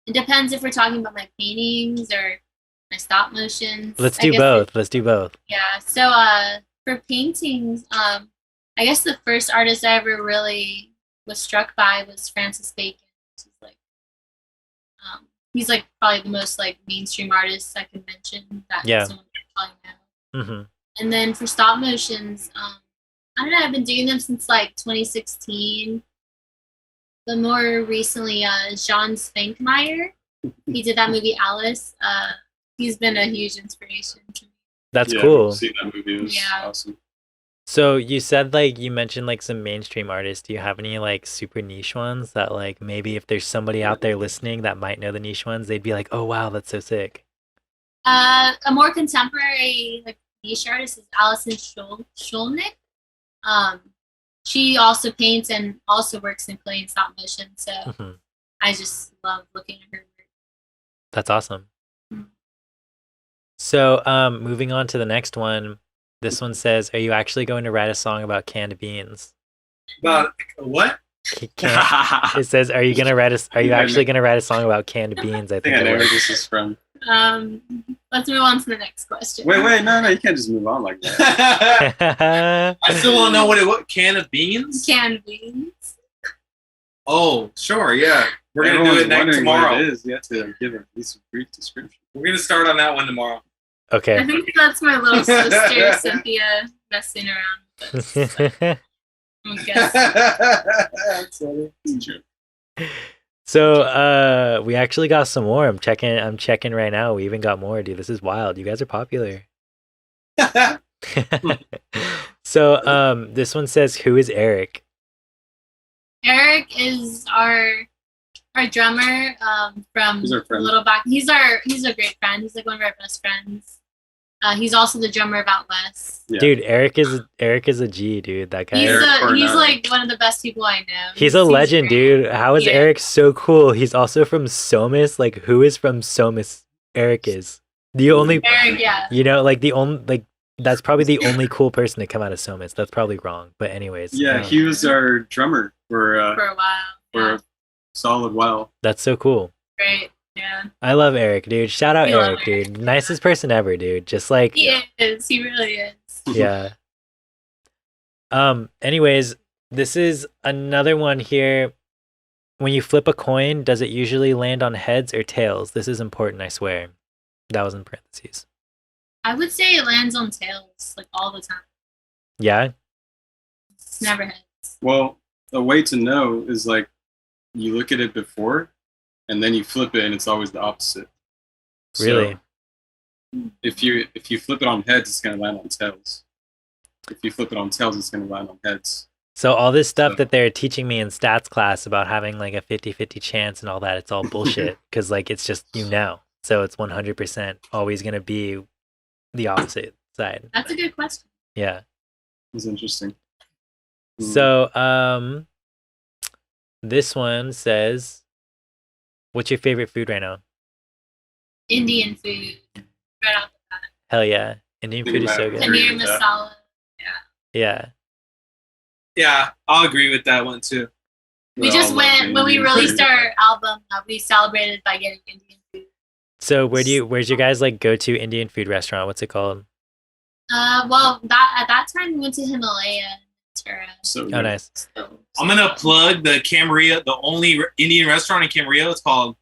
It depends if we're talking about my paintings or my stop motions. Let's I do guess both. Let's do both. Yeah. So for paintings, I guess the first artist I ever really was struck by was Francis Bacon. He's like, he's like probably the most like mainstream artist I could mention that Yeah. someone could probably know. hmm And then for stop motions, I don't know. I've been doing them since like 2016. But more recently, Jean Spankmeyer. He did that movie Alice. He's been a huge inspiration to me. That's Yeah, cool. I've seen that movie. It was Yeah. awesome. So you said like you mentioned like some mainstream artists. Do you have any like super niche ones that like maybe if there's somebody out there listening that might know the niche ones, they'd be like, "Oh wow, that's so sick." A more contemporary like niche artist is Alison Sholnick. She also paints and also works in clay and stop motion. So Mhm. I just love looking at her work. That's awesome. Mhm. So moving on to the next one. This one says, "Are you actually going to write a song about canned beans?" About what? It says, "Are you gonna write a? Are you actually gonna write a song about canned beans?" I think I know where this is from. Let's move on to the next question. Wait, no, you can't just move on like that. I still don't know what can of beans? Canned beans. Oh, sure, yeah. We're gonna Everyone's do it next wondering tomorrow. What it is. You have to give at least a brief description. We're gonna start on that one tomorrow. Okay. I think that's my little sister Cynthia messing around with us. I'm guessing. That's funny. It's true. So we actually got some more. I'm checking right now. We even got more, dude. This is wild. You guys are popular. So this one says, "Who is Eric?" Eric is our drummer from He's our friend. Little Back. He's a great friend. He's like one of our best friends. He's also the drummer of Out West. Yeah. Dude, Eric is a G, dude. That guy. He's like one of the best people I know. He's a legend, great. dude. How is Yeah. Eric so cool? He's also from Somis. Like, who is from Somis? Eric is the only. Eric, yeah. You know, like the only like that's probably the only cool person to come out of Somis. That's probably wrong, but anyways. Yeah, he was our drummer for For a while. for Yeah. a solid while. That's so cool. Great. Yeah. I love Eric, dude. Shout out We love Eric, Eric. dude. Nicest person ever, dude. Just like He is. He really is. yeah. Anyways, this is another one here. When you flip a coin, does it usually land on heads or tails? This is important, I swear. That was in parentheses. I would say it lands on tails like all the time. Yeah? It's never heads. Well, a way to know is like you look at it before, and then you flip it, and it's always the opposite. So Really? if you flip it on heads, it's gonna land on tails. If you flip it on tails, it's gonna land on heads. So all this stuff So- that they're teaching me in stats class about having like a 50-50 chance and all that, it's all bullshit. Because like it's just So it's 100% always going to be the opposite side. That's a good question. Yeah. It's interesting. So this one says, "What's your favorite food right now?" Indian food. Right off the bat. Hell yeah. Indian food is so good. Agree Paneer with that. masala. Yeah. Yeah, I'll agree with that one too. We We just all went love when we Indian released food. our album. We celebrated by getting Indian food. So where's your guys like go to Indian food restaurant? What's it called? Well, at that time we went to Himalaya. So Oh, good. nice. So, I'm gonna plug the Camarillo, the only Indian restaurant in Camarillo. It's called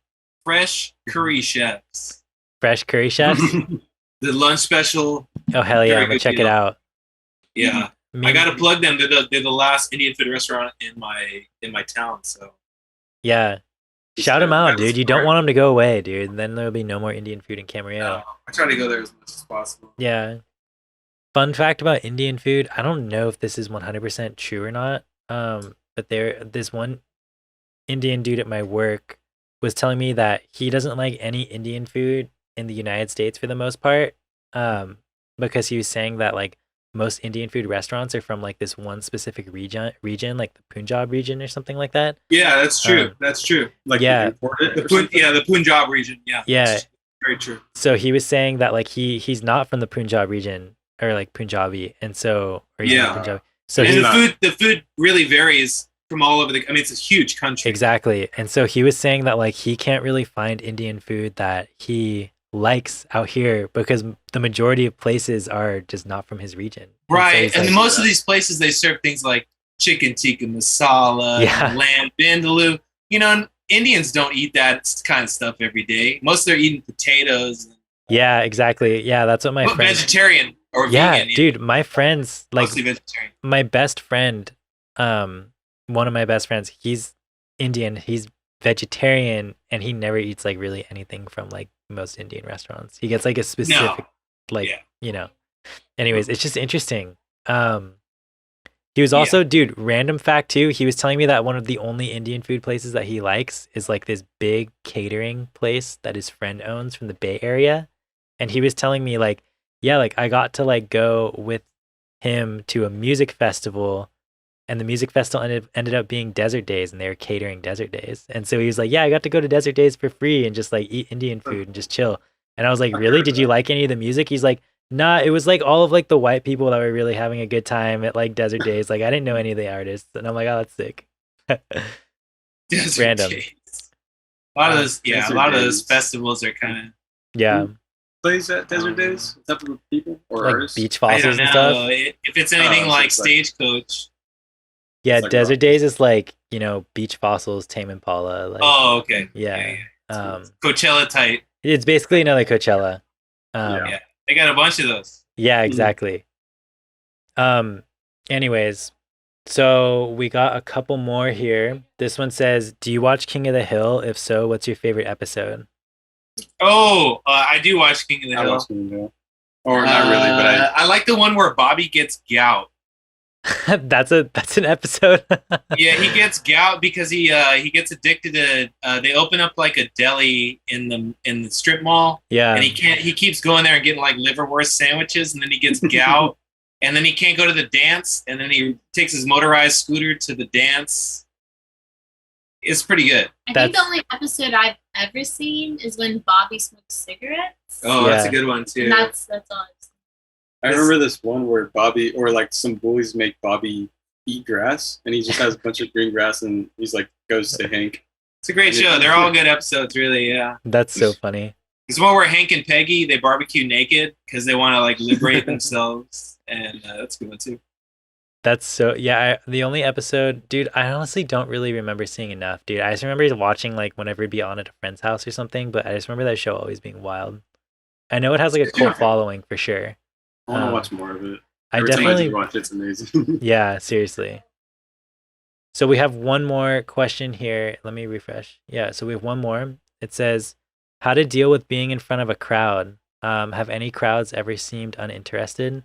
Fresh Curry Chefs. Fresh curry chefs? The lunch special. Oh, hell yeah. Very I'm going good to check it deal. out. Yeah, I gotta plug them. They're the last Indian food restaurant in my town. So Yeah. Shout them out, dude. You don't want them to go away, dude. Then there'll be no more Indian food in Camarillo. I try to go there as much as possible. Yeah. Fun fact about Indian food, I don't know if this is 100% true or not. But this one Indian dude at my work was telling me that he doesn't like any Indian food in the United States for the most part. Because he was saying that like most Indian food restaurants are from like this one specific region, like the Punjab region or something like that. Yeah, that's true. That's true. Like Yeah. you import it or something? The Punjab region. Yeah. Yeah. That's very true. So he was saying that like he's not from the Punjab region or like Punjabi, and so or he's not Yeah. Punjabi. So And he the food really varies from all over the. I mean, it's a huge country. exactly, and so he was saying that like he can't really find Indian food that he likes out here because the majority of places are just not from his region. Right, he's and like, most of these places they serve things like chicken tikka masala, Yeah. lamb vindaloo. You know, Indians don't eat that kind of stuff every day. Most of them are eating potatoes. yeah, exactly. Yeah, that's what my But friends. vegetarian or Yeah, vegan. dude, my friends like Mostly vegetarian. my best friend, one of my best friends, he's Indian, he's vegetarian, and he never eats like really anything from like most Indian restaurants. He gets like a specific like Yeah. you know. Anyways, it's just interesting. He was also, dude, random fact too, he was telling me that one of the only Indian food places that he likes is like this big catering place that his friend owns from the Bay Area. And he was telling me like, yeah, like I got to like go with him to a music festival, and the music festival ended up being Desert Days, and they were catering Desert Days. And so he was like, yeah, I got to go to Desert Days for free and just like eat Indian food and just chill. And I was like, really? Did you like any of the music? He's like, Nah, it was like all of like the white people that were really having a good time at like Desert Days. Like I didn't know any of the artists, and I'm like, oh, that's sick. Desert Random. Days. A lot of those, yeah, a Desert lot of those Days. festivals are kind of. Yeah, Plays at Desert Days? Type of people or like artists? beach I fossils don't and know stuff. if it's anything so like it's like- Stagecoach. Yeah, It's like Desert rock Days is like, you know, beach fossils, Tame Impala. Like, Oh, okay. yeah. Coachella type. It's basically another Coachella. Yeah. They got a bunch of those. Yeah, exactly. Anyways, so we got a couple more here. This one says, "Do you watch King of the Hill? If so, what's your favorite episode?" Oh, I do watch King of the I Hill. watch King of the Hill. Or not really, but I like the one where Bobby gets gout. that's an episode. Yeah, he gets gout because he gets addicted to. They open up like a deli in the strip mall, Yeah. and he keeps going there and getting like liverwurst sandwiches, and then he gets gout, and then he can't go to the dance, and then he takes his motorized scooter to the dance. It's pretty good. I think the only episode I've ever seen is when Bobby smokes cigarettes. Oh, that's a Yeah. good one too. And that's all I've seen. I remember this one where Bobby, or like some bullies make Bobby eat grass, and he just has a bunch of green grass, and he's like goes to Hank. It's a great show. They're all good episodes, really. Yeah. That's so funny. There's one where Hank and Peggy they barbecue naked because they want to like liberate themselves, and that's a good one too. That's so, yeah, the only episode, dude, I honestly don't really remember seeing enough, dude. I just remember watching like whenever it'd be on at a friend's house or something, but I just remember that show always being wild. I know it has like a cult following for sure. I want to watch more of it. I Every time definitely I do watch it, it's amazing. Yeah, seriously. So we have one more question here. Let me refresh. Yeah, so we have one more. It says, "How to deal with being in front of a crowd? Have any crowds ever seemed uninterested?"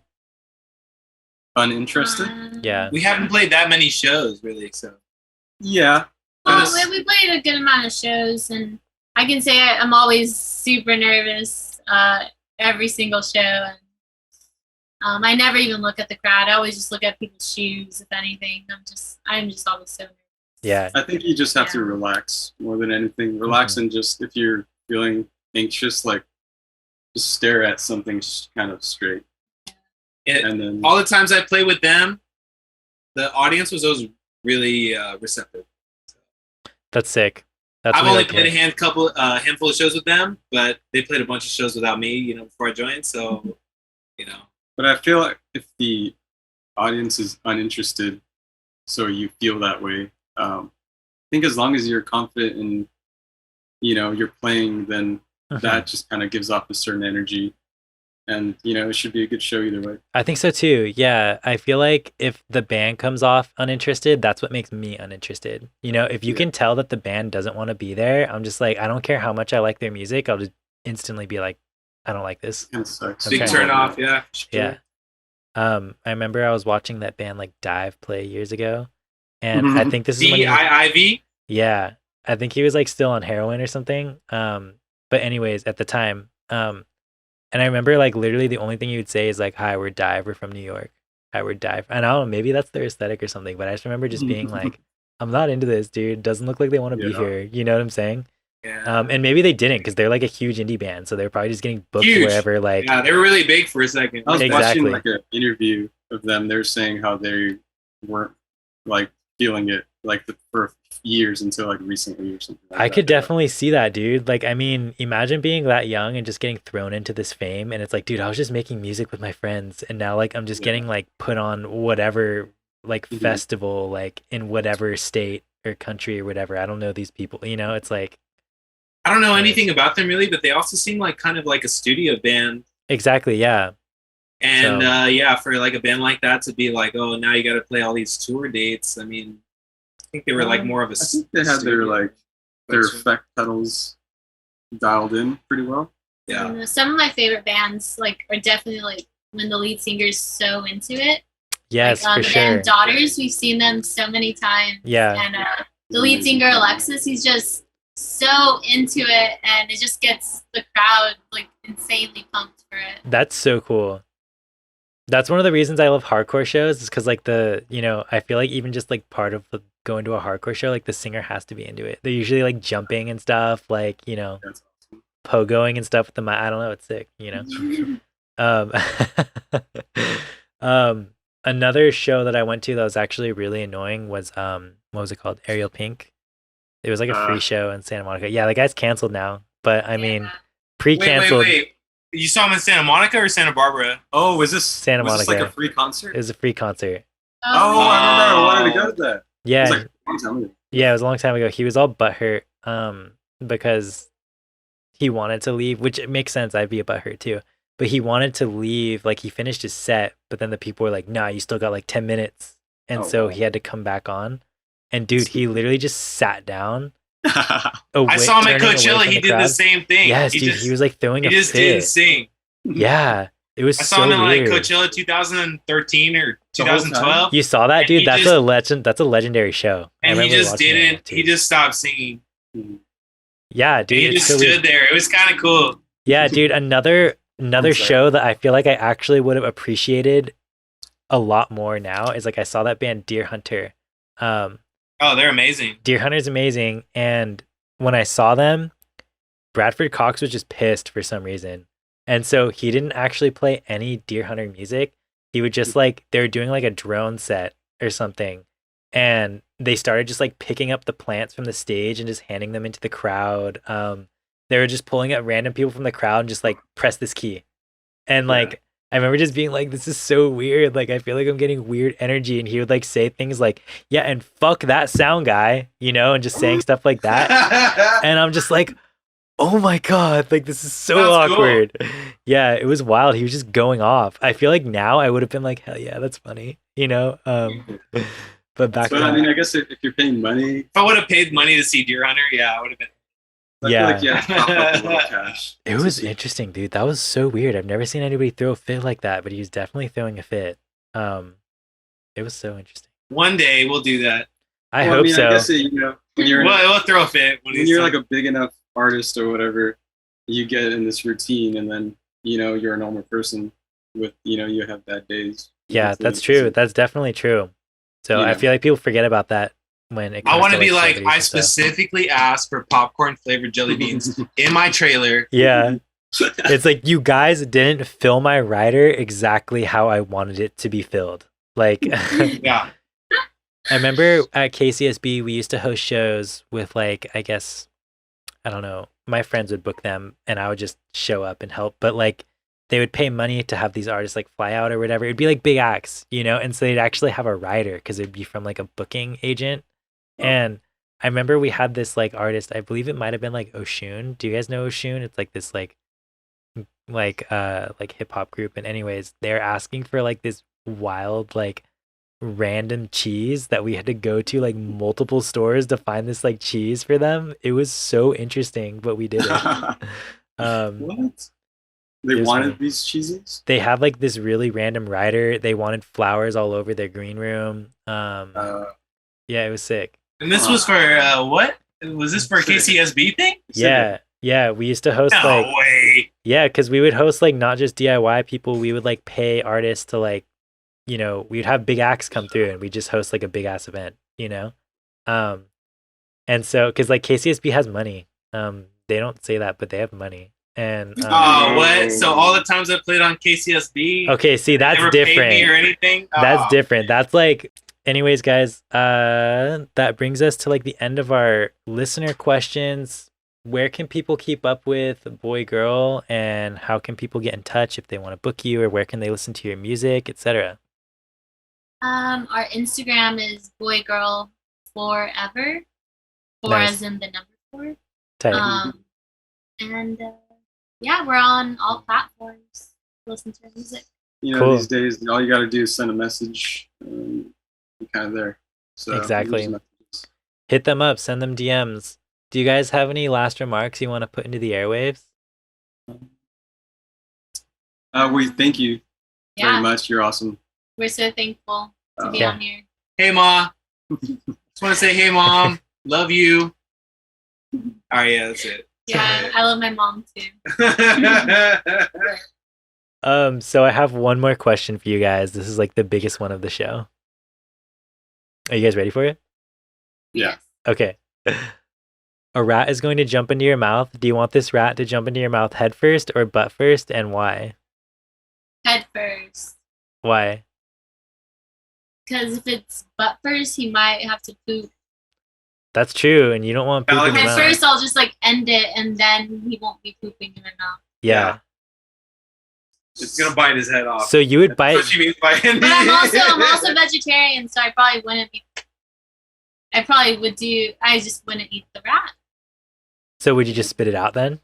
Uninterested? Yeah. We haven't played that many shows, really. So Yeah. Well, we played a good amount of shows, and I can say I'm always super nervous every single show. And I never even look at the crowd. I always just look at people's shoes, if anything. I'm just always so nervous. Yeah. I think you just have to relax more than anything. Relax and just, if you're feeling anxious, like just stare at something kind of straight. And then all the times I play with them, the audience was always really receptive. That's sick. That's I've what we only like to played hear. a handful of shows with them, but they played a bunch of shows without me, before I joined. So, But I feel like if the audience is uninterested, so you feel that way, I think as long as you're confident in, you're playing, then that just kind of gives off a certain energy. And, it should be a good show either way. I think so too. Yeah. I feel like if the band comes off uninterested, that's what makes me uninterested. If you can tell that the band doesn't want to be there, I'm just like, I don't care how much I like their music. I'll just instantly be like, I don't like this. Kind of sucks. big turn off. Yeah. Sure. Yeah. I remember I was watching that band like Dive play years ago. And I think this is when DIIV? Yeah. I think he was like still on heroin or something. But anyways, at the time, and I remember like literally the only thing he would say is like, "Hi, we're Dive. We're from New York. Hi, we're Dive." And I don't know, maybe that's their aesthetic or something, but I just remember just being like, I'm not into this, dude. Doesn't look like they want to be here. You know what I'm saying? Yeah. And maybe they didn't because they're like a huge indie band. So they're probably just getting booked wherever. Like, yeah, they were really big for a second. I was Exactly. watching like an interview of them. They're saying how they weren't like feeling it like for years until like recently or something. Like I that. could definitely see that, dude. Like, I mean, imagine being that young and just getting thrown into this fame. And it's like, dude, I was just making music with my friends. And now like, I'm just getting like put on whatever like festival, like in whatever state or country or whatever. I don't know these people, it's like. I don't know anything about them really, but they also seem like kind of like a studio band. Exactly. Yeah. And for like a band like that to be like, oh, now you got to play all these tour dates. I mean, I think they were like more of a. I think they had their effect pedals dialed in pretty well. Yeah. And some of my favorite bands are definitely like when the lead singer's so into it. Yes, for the sure. band Daughters, we've seen them so many times. Yeah. And the lead singer Alexis, he's just so into it, and it just gets the crowd like insanely pumped for it. That's so cool. That's one of the reasons I love hardcore shows is because like I feel like even just like part of going to a hardcore show, like the singer has to be into it. They're usually like jumping and stuff, like, That's awesome. pogoing and stuff with the I don't know, it's sick, Um, another show that I went to that was actually really annoying was what was it called? Ariel Pink. It was like a free show in Santa Monica. Yeah, the guy's canceled now, but I mean, Wait, pre-canceled You saw him in Santa Monica or Santa Barbara? Oh, was this Santa was this like a Monica. free concert? It was a free concert. Oh, I remember. I wanted to go to that. It Yeah, was like a long time ago. yeah, it was a long time ago. He was all butthurt, because he wanted to leave, which it makes sense. I'd be a butthurt too. But he wanted to leave, like he finished his set, but then the people were like, "Nah, you still got like 10 minutes," and Oh, so wow. he had to come back on. And dude, he literally just sat down. I saw him at turning away Coachella. from He the did the crowd. same thing. Yes, he dude, just, he was like throwing he a just fit. didn't sing. Yeah, it was I saw so him in like weird. Coachella 2013 or The whole time? 2012, You saw that, And dude? he That's just- a legend. That's a legendary show. I and he remember just watching it didn't. too. He just stopped singing. Yeah, dude, He it's just so stood weird. there. It was kind of cool. Yeah, dude, another sorry. show that I feel like I actually would have appreciated a lot more now is like I saw that band Deer Hunter. Oh, they're amazing. Deer Hunter's amazing, and when I saw them, Bradford Cox was just pissed for some reason. And so he didn't actually play any Deer Hunter music. He would just like they were doing like a drone set or something, and they started just like picking up the plants from the stage and just handing them into the crowd. They were just pulling at random people from the crowd and just like press this key. And like I remember just being like, this is so weird. Like I feel like I'm getting weird energy. And he would like say things like, yeah, and fuck that sound guy, you know, and just saying stuff like that. And I'm just like, oh my God, like this is so That's cool. awkward. Yeah, it was wild. He was just going off. I feel like now I would have been like, hell yeah, that's funny, you know? But back But I then, mean, I guess if you're paying money, If I would have paid money to see Deer Hunter, yeah, I would have been. I Yeah. feel like you have to pop up a little cash. it was interesting, dude. That was so weird. I've never seen anybody throw a fit like that, but he was definitely throwing a fit. It was so interesting. One day we'll do that. I Well, hope mean, so. I guess you know, when you're We'll throw a fit when you're like a big enough artist or whatever, you get in this routine, and then you know you're a normal person with you have bad days. Yeah, It's that's like- true. That's definitely true. So I Yeah. feel like people forget about that when it comes I want to to be like, celebrities I and stuff. specifically asked for popcorn flavored jelly beans in my trailer. Yeah. It's like you guys didn't fill my rider exactly how I wanted it to be filled. Like Yeah. I remember at KCSB we used to host shows with like I guess I don't know, my friends would book them and I would just show up and help, but like they would pay money to have these artists like fly out or whatever. It'd be like big acts, you know, and so they'd actually have a rider because it'd be from like a booking agent. Oh. And I remember we had this like artist, I believe it might have been like Oshun. Do you guys know Oshun? It's like this like hip hop group. And anyways, they're asking for like this wild like random cheese that we had to go to like multiple stores to find this like cheese for them. It was so interesting, but we did it. What? They It was wanted funny. these cheeses? They had like this really random rider. They wanted flowers all over their green room. Yeah, it was sick. And this was for what? Was this for a KCSB thing? Yeah, we used to host No like way. yeah, because we would host like not just DIY people. We would like pay artists to like, you know, we'd have big acts come through and we just host like a big ass event, you know, and so because like KCSB has money, they don't say that, but they have money. And Oh, what? So all the times I played on KCSB, okay, see that's never paid different. me or anything. That's Oh. different. That's like, anyways, guys. That brings us to like the end of our listener questions. Where can people keep up with Boy Girl, and how can people get in touch if they want to book you, or where can they listen to your music, etc.? Our Instagram is boygirl forever. Four Nice. as in the number 4. Tight. And yeah, we're on all platforms. Listen to our music. You know, Cool. these days, all you got to do is send a message. You're kind of there. So Exactly. use messages. Hit them up. Send them DMs. Do you guys have any last remarks you want to put into the airwaves? We thank you Yeah, very much. You're awesome. we're so thankful to be Yeah. on here. Hey, Ma. Just want to say, hey, Mom. Love you. All right, yeah, that's it. Yeah, I love my mom too. So I have one more question for you guys. This is like the biggest one of the show. Are you guys ready for it? Yeah. Okay. A rat is going to jump into your mouth. Do you want this rat to jump into your mouth head first or butt first, and why? Head first. Why? Because if it's butt first, he might have to poop. That's true, and you don't want poop in your Head mouth. first, I'll just like end it, and then he won't be pooping in my mouth. Yeah. It's gonna bite his head off. So you would bite. That's what you mean by But I'm also vegetarian, so I probably wouldn't be. I probably would do. I just wouldn't eat the rat. So would you just spit it out then?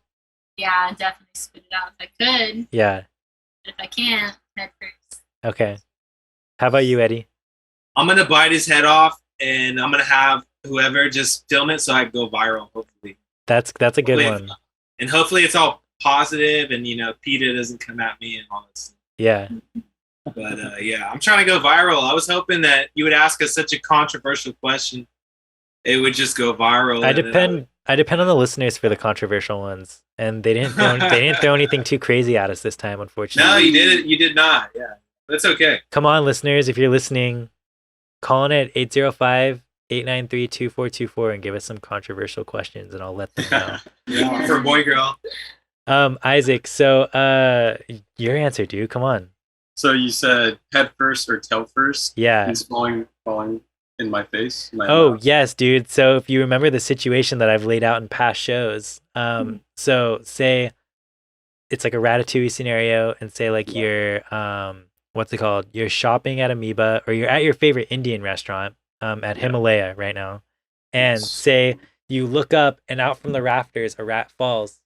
Yeah, I'd definitely spit it out if I could. Yeah. But if I can't, head first. Okay. How about you, Eddie? I'm gonna bite his head off, and I'm gonna have whoever just film it so I go viral. Hopefully, That's a good Hopefully- one. and hopefully it's all positive, and PETA doesn't come at me and all that stuff. Yeah. But yeah, I'm trying to go viral. I was hoping that you would ask us such a controversial question, it would just go viral. I and then depend on the listeners for the controversial ones, and they didn't throw anything too crazy at us this time, unfortunately. No, you did it. You did not. Yeah, that's okay. Come on, listeners, if you're listening, call in at 805-893-2424 and give us some controversial questions, and I'll let them know. Yeah, for boy girl. Isaac, so your answer, dude. Come on. So you said head first or tail first? Yeah. He's falling in my face. My Oh, mouth. yes, dude. So if you remember the situation that I've laid out in past shows, so say it's like a Ratatouille scenario, and say like you're what's it called? You're shopping at Amoeba, or you're at your favorite Indian restaurant at Himalaya right now, and say you look up, and out from the rafters a rat falls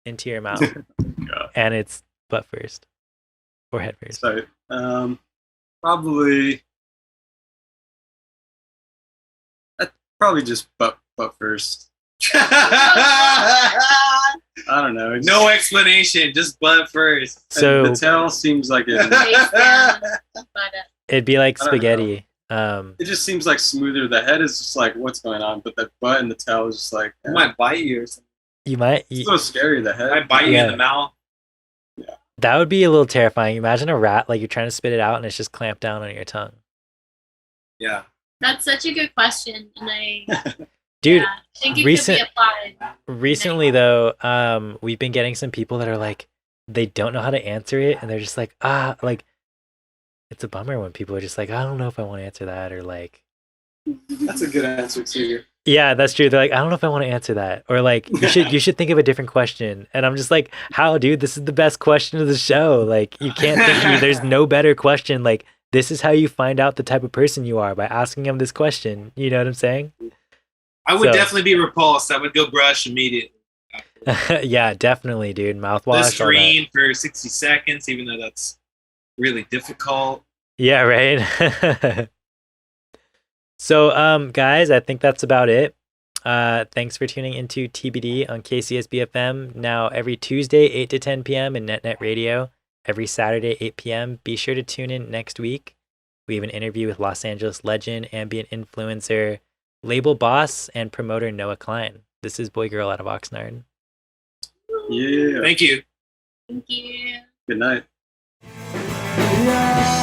into your mouth, God. and it's butt first or head first. So, probably just butt first. I don't know. It's No explanation, just butt first. So the tail seems like it. Face down, but it'd be like I don't know. spaghetti. It just seems like smoother. The head is just like, what's going on? But the butt and the tail is just like, It might bite you or something. You might. it's so scary. The It head. might bite you Yeah. in the mouth. That would be a little terrifying. Imagine a rat, like you're trying to spit it out and it's just clamped down on your tongue. Yeah. that's such a good question, and I Dude, I think it recent- could be applied. recently though, we've been getting some people that are like, they don't know how to answer it, and they're just like, like, it's a bummer when people are just like, I don't know if I want to answer that, or like, That's a good answer too. yeah, that's true. They're like, I don't know if I want to answer that, or like, you should think of a different question. And I'm just like, how, dude? This is the best question of the show. Like, you can't think. There's no better question. Like, this is how you find out the type of person you are, by asking them this question. You know what I'm saying? I would So- definitely be repulsed. I would go brush immediately. Yeah, definitely, dude. Mouthwash. all that. Listerine for 60 seconds, even though that's really difficult. Yeah, right. So, guys, I think that's about it. Thanks for tuning into TBD on KCSB FM. Now every Tuesday, 8 to 10 p.m. in NetNet Radio. Every Saturday, 8 p.m. Be sure to tune in next week. We have an interview with Los Angeles legend, ambient influencer, label boss, and promoter Noah Klein. This is Boy Girl out of Oxnard. Yeah. Thank you. Thank you. Good night. Yeah.